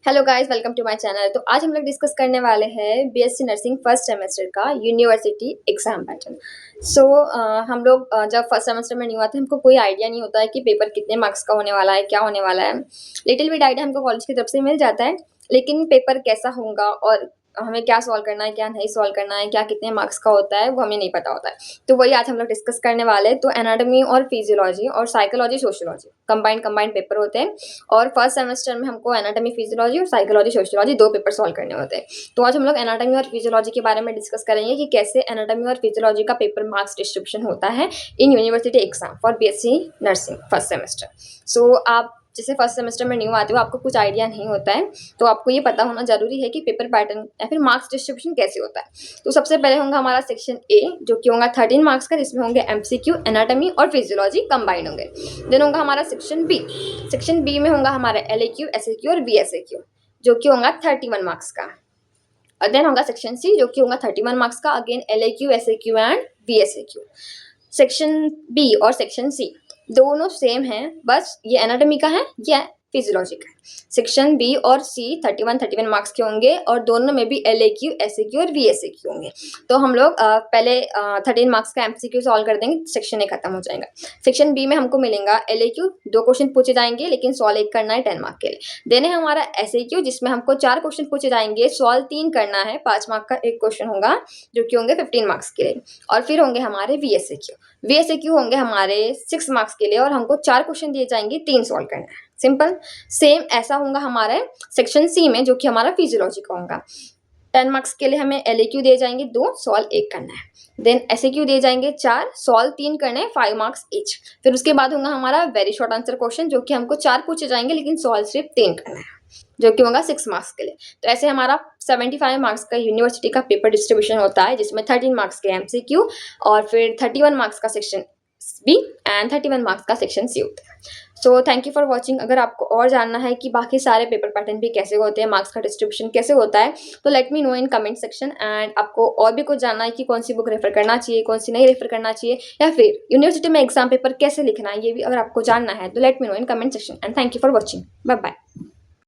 Hello guys, welcome to my channel. तो आज हम लोग डिस्कस करने वाले हैं बीएससी नर्सिंग फर्स्ट सेमेस्टर का यूनिवर्सिटी एग्जाम पैटर्न। हम लोग जब फर्स्ट सेमेस्टर में न्यू आते हैं, हमको कोई आइडिया नहीं होता है कि पेपर कितने मार्क्स का होने वाला है, क्या होने वाला है। लिटिल बिट आइडिया हमको कॉलेज की तरफ से मिल जाता है, लेकिन पेपर कैसा होगा और हमें क्या सॉल्व करना है, क्या नहीं सॉल्व करना है, क्या कितने मार्क्स का होता है, वो हमें नहीं पता होता है। तो वही आज हम लोग डिस्कस करने वाले हैं। तो एनाटॉमी और फिजियोलॉजी और साइकोलॉजी सोशियोलॉजी कंबाइंड पेपर होते हैं, और फर्स्ट सेमेस्टर में हमको एनाटॉमी फिजियोलॉजी और साइकोलॉजी सोशियोलॉजी 2 पेपर सॉल्व करने होते हैं। तो आज हम लोग एनाटॉमी और फिजियोलॉजी के बारे में डिस्कस करेंगे कि कैसे एनाटॉमी और फिजियोलॉजी का पेपर मार्क्स डिस्ट्रीब्यूशन होता है in university exam for BSc nursing first semester. आप जैसे फर्स्ट सेमेस्टर में न्यू आते हो, आपको कुछ आइडिया नहीं होता है, तो आपको ये पता होना जरूरी है कि पेपर पैटर्न या फिर मार्क्स डिस्ट्रीब्यूशन कैसे होता है। तो सबसे पहले होगा हमारा सेक्शन ए, जो कि होगा 13 मार्क्स का, जिसमें होंगे एमसीक्यू, एनाटॉमी और फिजियोलॉजी कंबाइंड होंगे। देन होगा हमारा सेक्शन बी में होगा हमारा एलएक्यू, एसएक्यू और वीएसएक्यू, जो कि होगा 31 मार्क्स का। और देन होगा सेक्शन सी, जो कि होगा 31 मार्क्स का, again LAQ, SAQ and VSAQ. Section B और सेक्शन सी दोनों सेम हैं, बस ये एनाटॉमी का है, ये फिजियोलॉजी का है। सेक्शन बी और सी 31 मार्क्स के होंगे, और दोनों में भी एलएक्यू, एसएक्यू और वीएसएक्यू होंगे। तो हम लोग पहले 13 मार्क्स का एमसीक्यू सॉल्व कर देंगे, सेक्शन ए खत्म हो जाएगा। सेक्शन बी में हमको मिलेगा एलएक्यू, 2 क्वेश्चन पूछे जाएंगे, लेकिन सॉल्व 1 करना है 10 मार्क के लिए। देन है हमारा एसएक्यू, जिसमें हमको 4 क्वेश्चन पूछे जाएंगे, सॉल्व 3 करना है, 5 मार्क का 1 क्वेश्चन होगा, जो कि होंगे 15 मार्क्स के लिए। और फिर होंगे हमारे वीएसएक्यू होंगे हमारे 6 मार्क्स के लिए, और हमको 4 क्वेश्चन दिए जाएंगे, 3 सॉल्व करना है, सिंपल। सेम ऐसा होगा हमारे सेक्शन सी में, जो कि हमारा फिजियोलॉजी का होगा। 10 मार्क्स के लिए हमें एलएक्यू दिए जाएंगे 2, सॉल्व 1 करना है। देन एसएक्यू दिए जाएंगे 4, सॉल्व 3 करने हैं, 5 मार्क्स ईच। फिर उसके बाद होगा हमारा वेरी शॉर्ट आंसर क्वेश्चन, जो कि हमको 4 पूछे जाएंगे, लेकिन सॉल्व सिर्फ 3 करना है, जो कि होगा 6 मार्क्स के लिए। तो ऐसे हमारा 75 मार्क्स का यूनिवर्सिटी का पेपर डिस्ट्रीब्यूशन होता है, जिसमें 13 मार्क्स के एमसीक्यू और फिर 31 मार्क्स का सेक्शन बी एंड 31 मार्क्स का सेक्शन सी होता है। So thank you for watching. अगर आपको और जानना है कि बाकी सारे पेपर पैटर्न भी कैसे होते हैं, मार्क्स का डिस्ट्रीब्यूशन कैसे होता है, तो let me know in comment section. And आपको और भी कुछ जानना है कि कौन सी बुक रेफर करना चाहिए, कौन सी नहीं रेफर करना चाहिए, या फिर यूनिवर्सिटी में एग्जाम पेपर कैसे लिखना है, ये भी अगर आपको जानना है, तो let me know in comment section. And thank you for watching. Bye bye.